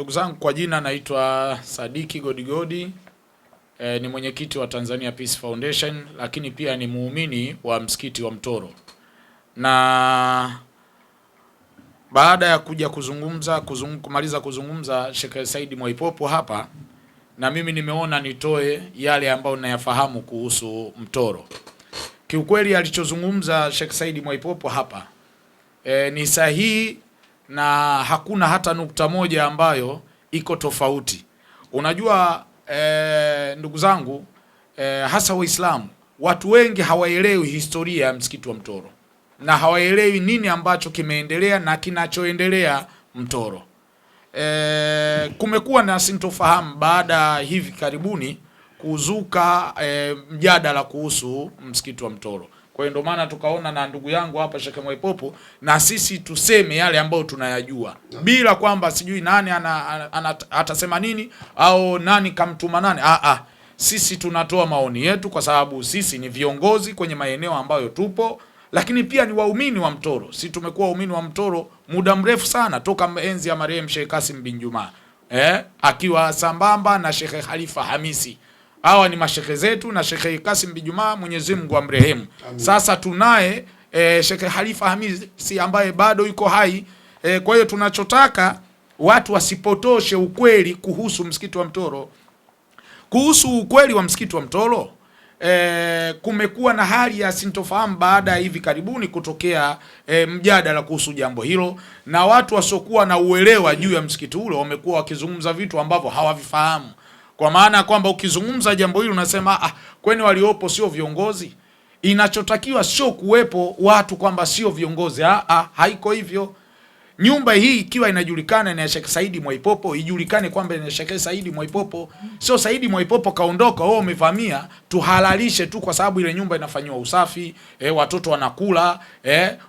Ndugu zangu, kwa jina naitwa Sadiki Godigodi, ni mwenyekiti wa Tanzania Peace Foundation, lakini pia ni muumini wa msikiti wa Mtoro. Na baada ya kuja kumaliza kuzungumza Sheikh Said Mwaipopo hapa, na mimi nimeona nitoe yale ambayo nayafahamu kuhusu Mtoro. Kiukweli alichozungumza Sheikh Said Mwaipopo hapa ni sahihi na hakuna hata nukta moja ambayo iko tofauti. Unajua ndugu zangu, hasa Waislamu, watu wengi hawaelewi historia ya msikiti wa Mtoro na hawaelewi nini ambacho kimeendelea na kinachoendelea Mtoro. Kumekuwa na sintofahamu baada hivi karibuni kuzuka mjadala kuhusu msikiti wa Mtoro. Kwa hiyo ndio maana tukaona na ndugu yangu hapa Sheikh Mwaipopo na sisi tuseme yale ambayo tunayajua, bila kwamba sijui nani atasema nini au nani kamtuma nani. Sisi tunatoa maoni yetu kwa sababu sisi ni viongozi kwenye maeneo ambayo tupo, lakini pia ni waumini wa Mtoro. Sisi tumekuwa waumini wa Mtoro muda mrefu sana, toka enzi ya marehemu Sheikh Kasim bin Juma akiwa sambamba na Sheikh Khalifa Hamisi. Hawa ni mashekhe zetu, na Sheikh Kasim bin Juma Mwenyezi Mungu amrehemu. Sasa tunaye Sheikh Khalifa Hamisi ambaye bado yuko hai. Kwa hiyo tunachotaka watu wasipotoshe ukweli kuhusu msikiti wa Mtoro. Kuhusu ukweli wa msikiti wa Mtoro, kumekuwa na hali ya sintofahamu baada ya hivi karibuni kutokea mjadala kuhusu jambo hilo, na watu wasiokuwa na uelewa juu ya msikiti ule wamekuwa wakizungumza vitu ambavyo hawavifahamu. Kwa maana kwamba ukizungumza jambo hili unasema kwani waliopo sio viongozi? Inachotakiwa sio kuwepo watu kwamba sio viongozi. Haiko hivyo. Nyumba hii ikiwa inajulikana na Sheikh Said Mwaipopo, ijulikane kwamba ni Sheikh Said Mwaipopo. Sio Said Mwaipopo kaondoka, wao umevamia, tuhalalishe tu kwa sababu ile nyumba inafanywa usafi, watoto wanakula,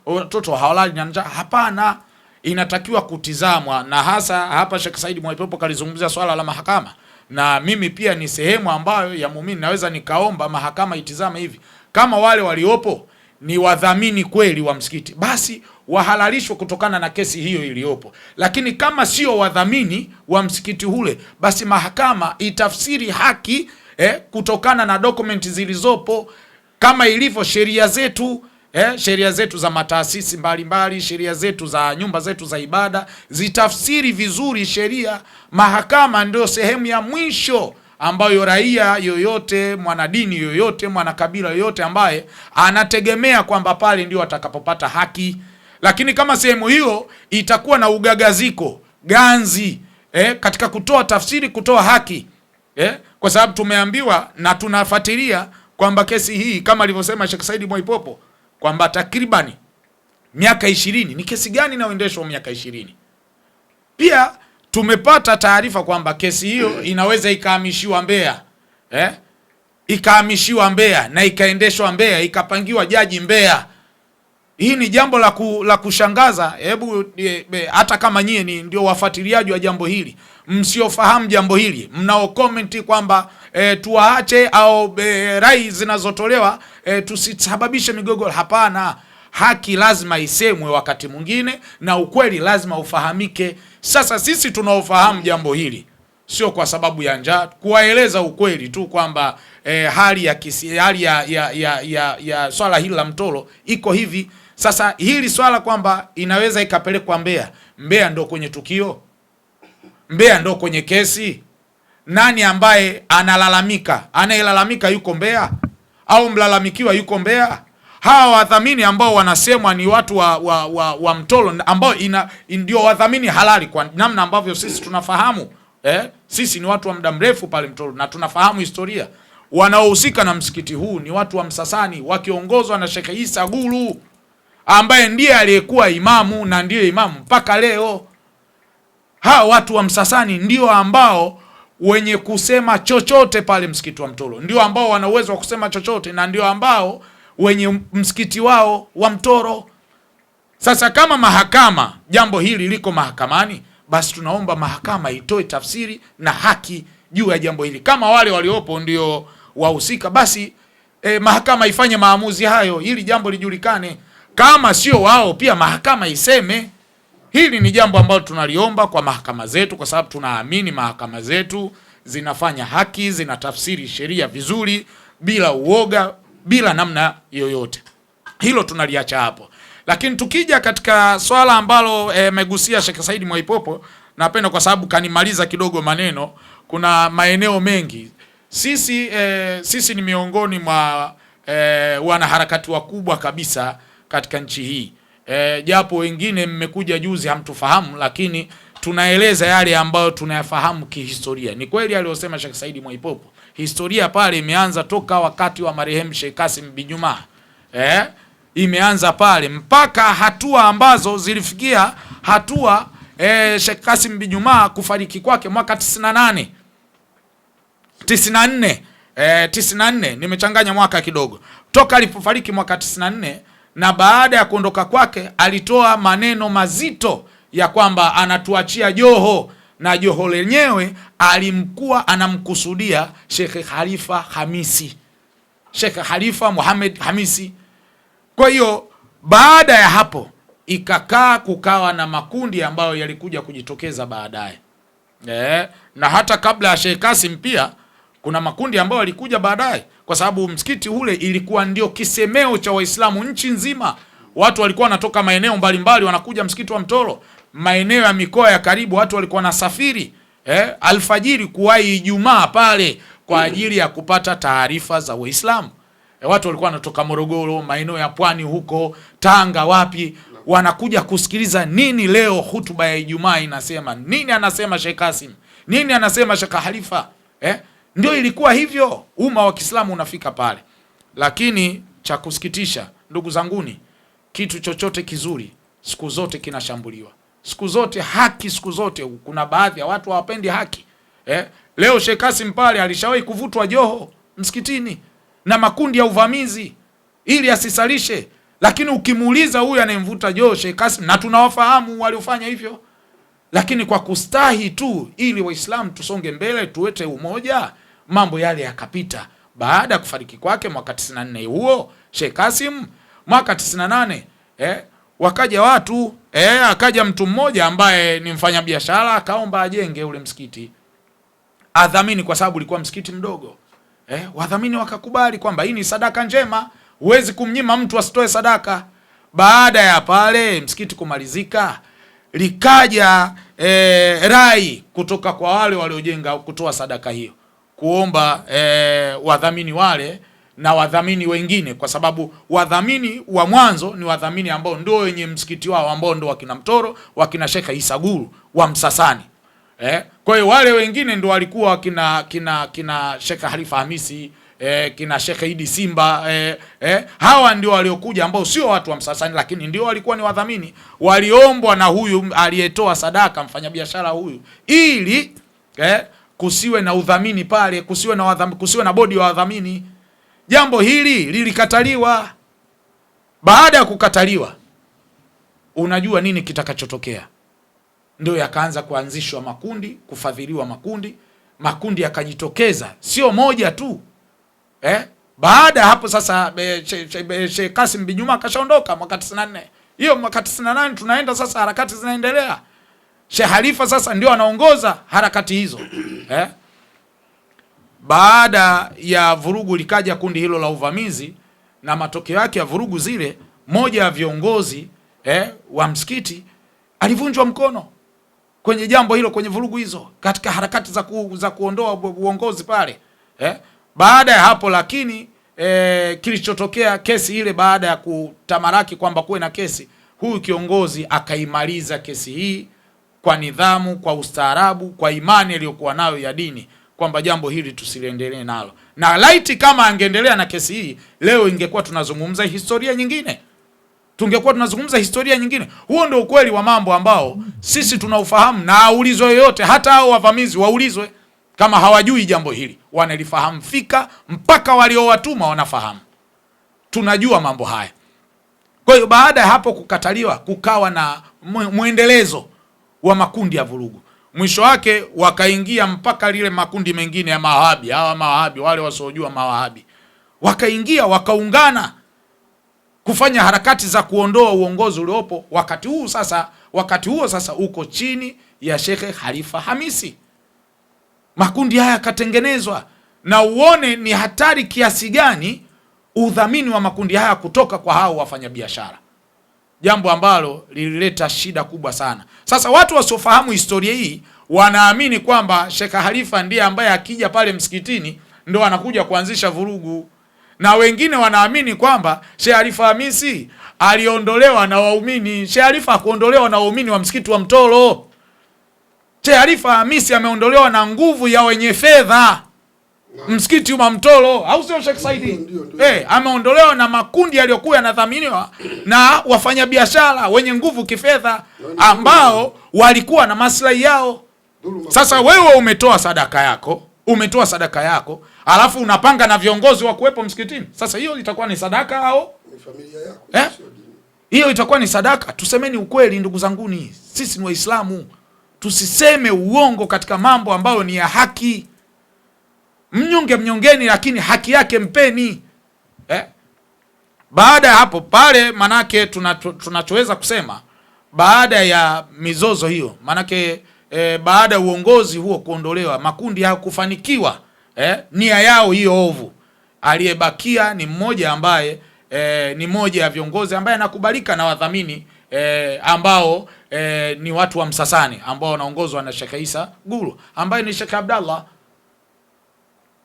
watoto hawalali na njaa. Hapana, inatakiwa kutizamwa. Na hasa hapa Sheikh Said Mwaipopo kalizungumzia swala la mahakama. Na mimi pia ni sehemu ambayo ya muumini naweza nikaomba mahakama itizame hivi. Kama wale waliopo ni wadhamini kweli wa msikiti, basi wahalalishwe kutokana na kesi hiyo iliyopo. Lakini kama sio wadhamini wa msikiti ule, basi mahakama itafsiri haki kutokana na dokumenti zilizopo, kama ilivyo sheria zetu. Sheria zetu za mataasisi mbalimbali, sheria zetu za nyumba zetu za ibada, zitafsiri vizuri sheria. Mahakama ndio sehemu ya mwisho ambayo raia yoyote, mwanadini yoyote, mwanakabila yoyote ambaye anategemea kwamba pale ndio atakapopata haki. Lakini kama sehemu hiyo itakuwa na ugagaziko, ganzi katika kutoa tafsiri, kutoa haki, kwa sababu tumeambiwa na tunafuatilia kwamba kesi hii kama alivyosema Sheikh Said Mwaipopo kwamba takribani miaka 20. Ni kesi gani inayoendeshwa miaka 20? Pia tumepata taarifa kwamba kesi hiyo inaweza ikahamishiwa Mbeya. Ikahamishiwa Mbeya na ikaendeshwa Mbeya, ikapangiwa jaji Mbeya. Hii ni jambo la kushangaza. Hebu hata kama nyie ndio wafuatiliaji wa jambo hili, msiofahamu jambo hili, mnao comment kwamba tuwaache au rai zinazotolewa tusisababishe migogoro. Hapana, haki lazima isemwe wakati mwingine na ukweli lazima ufahamike. Sasa sisi tunaofahamu jambo hili sio kwa sababu ya njaa, kuwaeleza ukweli tu kwamba hali ya swala hili la Mtoro iko hivi. Sasa hili swala kwamba inaweza ikapelekwa Mbeya, Mbeya ndo kwenye tukio, Mbeya ndo kwenye kesi. Nani ambaye analalamika? Anayelalamika yuko Mbeya au mlalamikiwa yuko Mbeya? Hawa wadhamini ambao wanasemwa ni watu wa Mtoro ambao ndio wadhamini halali kwa namna ambavyo sisi tunafahamu. Sisi ni watu wa muda mrefu pale Mtoro na tunafahamu historia. Wanaohusika na msikiti huu ni watu wa Msasani wakiongozwa na Sheikh Isa Gulu ambaye ndiye aliyekuwa imamu na ndiye imamu mpaka leo. Hawa watu wa Msasani ndio ambao wenye kusema chochote pale msikiti wa Mtoro, ndio ambao wana uwezo wa kusema chochote, na ndio ambao wenye msikiti wao wa Mtoro. Sasa kama mahakama, jambo hili liko mahakamani, basi tunaomba mahakama itoe tafsiri na haki juu ya jambo hili. Kama wale waliopo ndio wahusika, basi mahakama ifanye maamuzi hayo ili jambo lijulikane. Kama sio wao, pia mahakama iseme. hili ni jambo ambalo tunaliomba kwa mahakama zetu, kwa sababu tunaamini mahakama zetu zinafanya haki, zinatafsiri sheria vizuri bila uoga, bila namna yoyote. Hilo tunaliacha hapo. Lakini tukija katika swala ambalo megusia Sheikh Said Mwaipopo, napenda kwa sababu kanimaliza kidogo maneno, kuna maeneo mengi sisi ni miongoni mwa wanaharakati wakubwa kabisa katika nchi hii. Japo wengine mmekuja juzi hamtufahamu, lakini tunaeleza yale ambayo tunayafahamu kihistoria. Ni kweli aliyosema Sheikh Said Mwaipopo, historia pale imeanza toka wakati wa marehemu Sheikh Kasim bin Juma. Imeanza pale mpaka hatua ambazo zilifikia hatua Sheikh Kasim bin Juma kufariki kwake mwaka 94 nimechanganya mwaka kidogo, toka alipofariki mwaka 94, na baada ya kuondoka kwake alitoa maneno mazito ya kwamba anatuachia joho, na joho lenyewe alimkuwa anamkusudia Sheikh Khalifa Hamisi, Sheikh Khalifa Muhammad Hamisi. Kwa hiyo baada ya hapo kukawa na makundi ambayo yalikuja kujitokeza baadaye. Na hata kabla ya Sheikh Kasim pia kuna makundi ambayo yalikuja baadaye, kwa sababu msikiti ule ilikuwa ndio kisemeo cha Waislamu nchi nzima. Watu walikuwa wanatoka maeneo mbalimbali wanakuja msikiti wa Mtoro, maeneo ya mikoa ya karibu watu walikuwa wanasafiri alfajiri kuwahi Ijumaa pale kwa ajili ya kupata taarifa za Waislamu. Watu walikuwa wanatoka Morogoro, maeneo ya Pwani huko, Tanga, wapi, wanakuja kusikiliza nini leo hutuba ya Ijumaa inasema, nini anasema Sheikh Kasim, nini anasema Sheikh Khalifa. Ndio ilikuwa hivyo, umma wa Kiislamu unafika pale. Lakini cha kusikitisha ndugu zanguni, kitu chochote kizuri siku zote kinashambuliwa. Siku zote haki, siku zote kuna baadhi ya watu hawapendi haki. Leo Sheikh Kasim pale alishawahi kuvutwa joho msikitini na makundi ya uvamizi ili asisalishe, lakini ukimuuliza huyu anayemvuta joho Sheikh Kasim, na tunawafahamu waliofanya hivyo, lakini kwa kustahi tu ili Waislamu tusonge mbele, tuwete umoja, mambo yale yakapita. Baada ya kufariki kwake mwaka 94 huo Sheikh Kasim, mwaka 98 wakaja watu akaja mtu mmoja ambaye ni mfanyabiashara akaomba ajenge ule msikiti, adhamini, kwa sababu ulikuwa msikiti mdogo. Wadhamini wakakubali kwamba hii ni sadaka njema, huwezi kumnyima mtu asitoe sadaka. Baada ya pale msikiti kumalizika, likaja rai kutoka kwa wale waliojenga kutoa sadaka hiyo, kuomba wadhamini wale na wadhamini wengine, kwa sababu wadhamini wa mwanzo ni wadhamini ambao ndio wenye msikiti wao, ambao ndio wakina Mtoro, wakina Sheikh Isa Guru wa Msasani. Kwa hiyo wale wengine ndio walikuwa kina Sheikh Khalifa Hamisi, kina Sheikh Idi Simba, hawa ndio waliokuja ambao sio watu wa Msasani, lakini ndio walikuwa ni wadhamini, waliombwa na huyu aliyetoa sadaka, mfanyabiashara huyu, ili kusiwe na udhamini pale, kusiwe na bodi ya wadhamini. Jambo hili lilikataliwa. Baada ya kukataliwa, unajua nini kitakachotokea? Ndio yakaanza kuanzishwa makundi, kufadhiliwa makundi yakajitokeza, sio moja tu. Baada ya hapo sasa Sheikh Kasim bin Juma kashaondoka mwaka 94. Hiyo mwaka 98 tunaenda sasa, harakati zinaendelea. Sheikh Khalifa sasa ndio anaongoza harakati hizo. Baada ya vurugu likaja kundi hilo la uvamizi, na matokeo yake ya vurugu zile, moja ya viongozi wa msikiti alivunjwa mkono kwenye jambo hilo, kwenye vurugu hizo, katika harakati za kuondoa uongozi pale. Baada ya hapo lakini kilichotokea, kesi ile baada ya kutamaraki kwamba kuwe na kesi, huyu kiongozi akaimaliza kesi hii kwa nidhamu, kwa ustaarabu, kwa imani aliyokuwa nayo ya dini, kwamba jambo hili tusiliendelee nalo. Na laiti kama angeendelea na kesi hii, leo ingekuwa tunazungumza historia nyingine. Huo ndio ukweli wa mambo ambao sisi tunaufahamu, na aulizwe yoyote, hata hao wavamizi waulizwe kama hawajui jambo hili, wanalifahamu fika, mpaka waliowatuma wanafahamu. Tunajua mambo haya. Kwa hiyo baada ya hapo kukataliwa, kukawa na muendelezo wa makundi ya vurugu. Mwisho wake wakaingia mpaka lile makundi mengine ya mawahabi, hawa mawahabi wale wasiojua mawahabi, wakaingia wakaungana kufanya harakati za kuondoa uongozi uliopo. Wakati huu sasa wakati huo sasa uko chini ya Sheikh Khalifa Hamisi. Makundi haya katengenezwa, na uone ni hatari kiasi gani udhamini wa makundi haya kutoka kwa hao wafanyabiashara, jambo ambalo lilileta shida kubwa sana. Sasa watu wasiofahamu historia hii wanaamini kwamba Sheikh Khalifa ndiye ambaye akija pale msikitini ndo anakuja kuanzisha vurugu, na wengine wanaamini kwamba Sheikh Khalifa Hamisi aliondolewa na waumini. Sheikh Khalifa hakuondolewa na waumini wa msikiti wa Mtoro. Sheikh Khalifa Hamisi ameondolewa na nguvu ya wenye fedha msikiti wa Mtoro, au sio Sheikh Saidi? Ameondolewa na makundi yaliyokuwa yanadhaminiwa na wafanyabiashara wenye nguvu kifedha ambao walikuwa na maslahi yao. Sasa wewe umetoa sadaka yako, alafu unapanga na viongozi wa kuwepo msikitini. Sasa hiyo itakuwa ni sadaka au ni familia yako? Hiyo itakuwa ni sadaka? Tusemeni ukweli ndugu zanguni, sisi ni Waislamu, tusiseme uongo katika mambo ambayo ni ya haki. Mnyonge mnyongeni, lakini haki yake mpeni. Baada ya hapo pale, manake tunachoweza kusema baada ya mizozo hiyo, manake baada ya uongozi huo kuondolewa, makundi hayakufanikiwa nia yao hiyo ovu, aliyebakia ni mmoja ambaye ni moja ya viongozi ambaye anakubalika na wadhamini ambao ni watu wa Msasani ambao wanaongozwa na Sheikh Isa Guru ambaye ni Sheikh Abdallah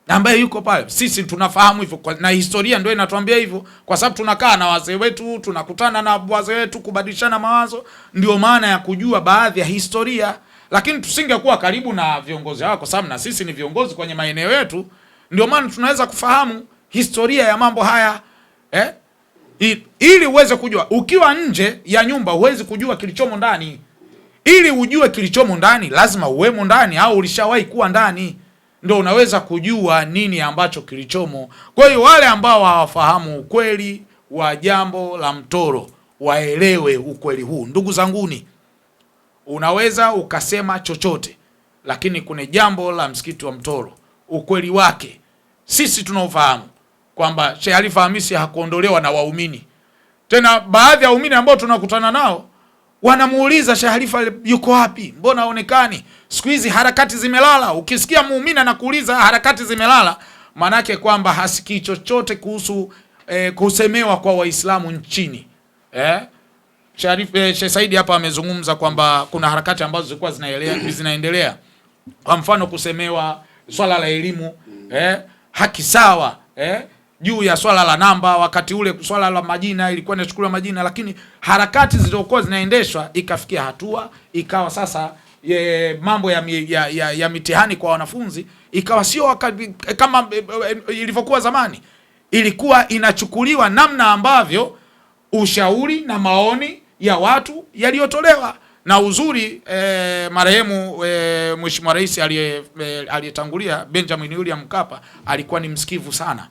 ambaye yuko pale. Sisi tunafahamu hivyo na historia ndio inatuambia hivyo, kwa sababu tunakaa na wazee wetu, tunakutana na wazee wetu kubadilishana mawazo, ndio maana ya kujua baadhi ya historia. Lakini tusingekuwa karibu na viongozi hao, kwa sababu na sisi ni viongozi kwenye maeneo yetu, ndio maana tunaweza kufahamu historia ya mambo haya ili uweze kujua. Ukiwa nje ya nyumba huwezi kujua kilichomo ndani. Ili ujue kilichomo ndani lazima uwemo ndani au ulishawahi kuwa ndani, ndio unaweza kujua nini ambacho kilichomo. Kwa hiyo wale ambao hawafahamu ukweli wa jambo la Mtoro waelewe ukweli huu. Ndugu zanguni, unaweza ukasema chochote, lakini kuna jambo la msikiti wa Mtoro, ukweli wake sisi tunaofahamu kwamba Sheikh Khalifa Hamisi hakuondolewa na waumini. Tena baadhi ya waumini ambao tunakutana nao wanamuuliza Sheikh Khalifa yuko wapi? Mbona haonekani? Siku hizi harakati zimelala. Ukisikia muumini anakuuliza harakati zimelala, manake kwamba hasikii chochote kuhusu kusemewa kwa Waislamu nchini. Sheikh Saidi hapa amezungumza kwamba kuna harakati ambazo zilikuwa zinaendelea. Kwa mfano kusemewa swala la elimu, haki sawa, juu ya swala la namba. Wakati ule swala la majina ilikuwa inachukuliwa majina, lakini harakati zilizokuwa zinaendeshwa ikafikia hatua ikawa sasa mambo ya mitihani kwa wanafunzi ikawa sio kama ilivyokuwa zamani. Ilikuwa inachukuliwa namna ambavyo ushauri na maoni ya watu yaliyotolewa. Na uzuri marehemu Mheshimiwa Rais aliyetangulia Benjamin William Mkapa alikuwa ni msikivu sana.